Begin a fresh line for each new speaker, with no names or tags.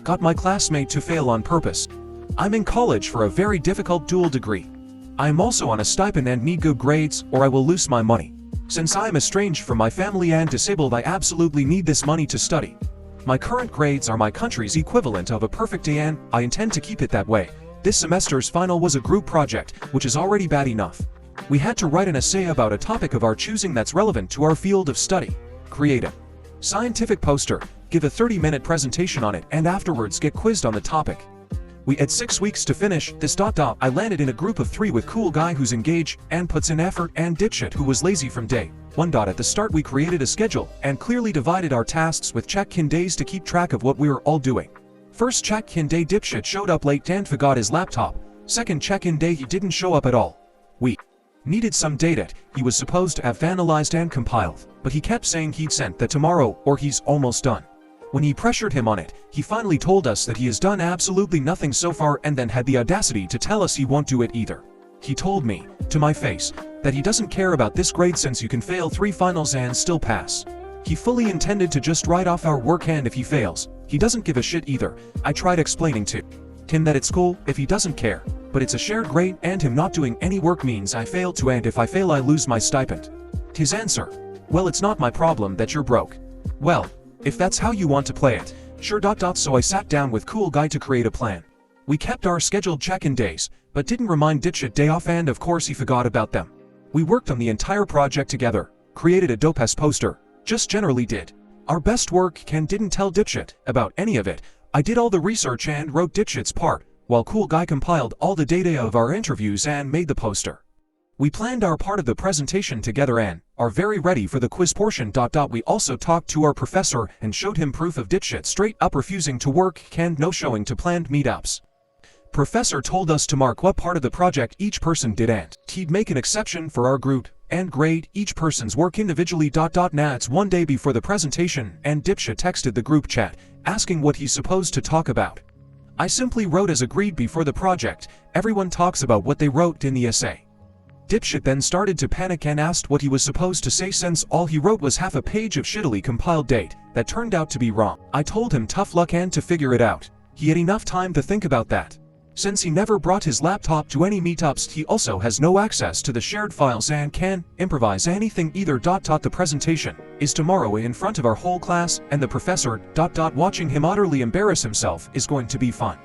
got my classmate to fail on purpose. I'm in college for a very difficult dual degree. I am also on a stipend and need good grades or I will lose my money. Since I am estranged from my family and disabled, I absolutely need this money to study. My current grades are my country's equivalent of a perfect A and I intend to keep it that way. This semester's final was a group project, which is already bad enough. We had to write an essay about a topic of our choosing that's relevant to our field of study. Create a scientific poster, give a 30-minute presentation on it, and afterwards get quizzed on the topic. We had 6 weeks to finish this. I landed in a group of 3 with cool guy who's engaged and puts in effort and dipshit who was lazy from day 1. At the start we created a schedule and clearly divided our tasks with check-in days to keep track of what we were all doing. First check-in day, dipshit showed up late and forgot his laptop. Second check-in day, he didn't show up at all. We needed some data he was supposed to have analyzed and compiled, but he kept saying he'd sent that tomorrow or he's almost done. When he pressured him on it, he finally told us that he has done absolutely nothing so far and then had the audacity to tell us he won't do it either. He told me, to my face, that he doesn't care about this grade since you can fail 3 finals and still pass. He fully intended to just write off our work, and if he fails, he doesn't give a shit either. I tried explaining to him that it's cool if he doesn't care, but it's a shared grade and him not doing any work means I fail too, and if I fail I lose my stipend. His answer: well, it's not my problem that you're broke. Well, if that's how you want to play it, sure. So I sat down with cool guy to create a plan. We kept our scheduled check-in days, but didn't remind dipshit day off, and of course he forgot about them. We worked on the entire project together, created a dope-ass poster, just generally did our best work, and didn't tell dipshit about any of it. I did all the research and wrote dipshit's part, while cool guy compiled all the data of our interviews and made the poster. We planned our part of the presentation together and are very ready for the quiz portion. We also talked to our professor and showed him proof of dipshit straight up refusing to work and no showing to planned meetups. Professor told us to mark what part of the project each person did and he'd make an exception for our group and grade each person's work individually. Now it's one day before the presentation and dipshit texted the group chat asking what he's supposed to talk about. I simply wrote as agreed before the project. Everyone talks about what they wrote in the essay. Dipshit then started to panic and asked what he was supposed to say since all he wrote was half a page of shittily compiled date that turned out to be wrong. I told him tough luck and to figure it out. He had enough time to think about that. Since he never brought his laptop to any meetups, he also has no access to the shared files and can improvise anything either. The presentation is tomorrow in front of our whole class and the professor. Watching him utterly embarrass himself is going to be fun.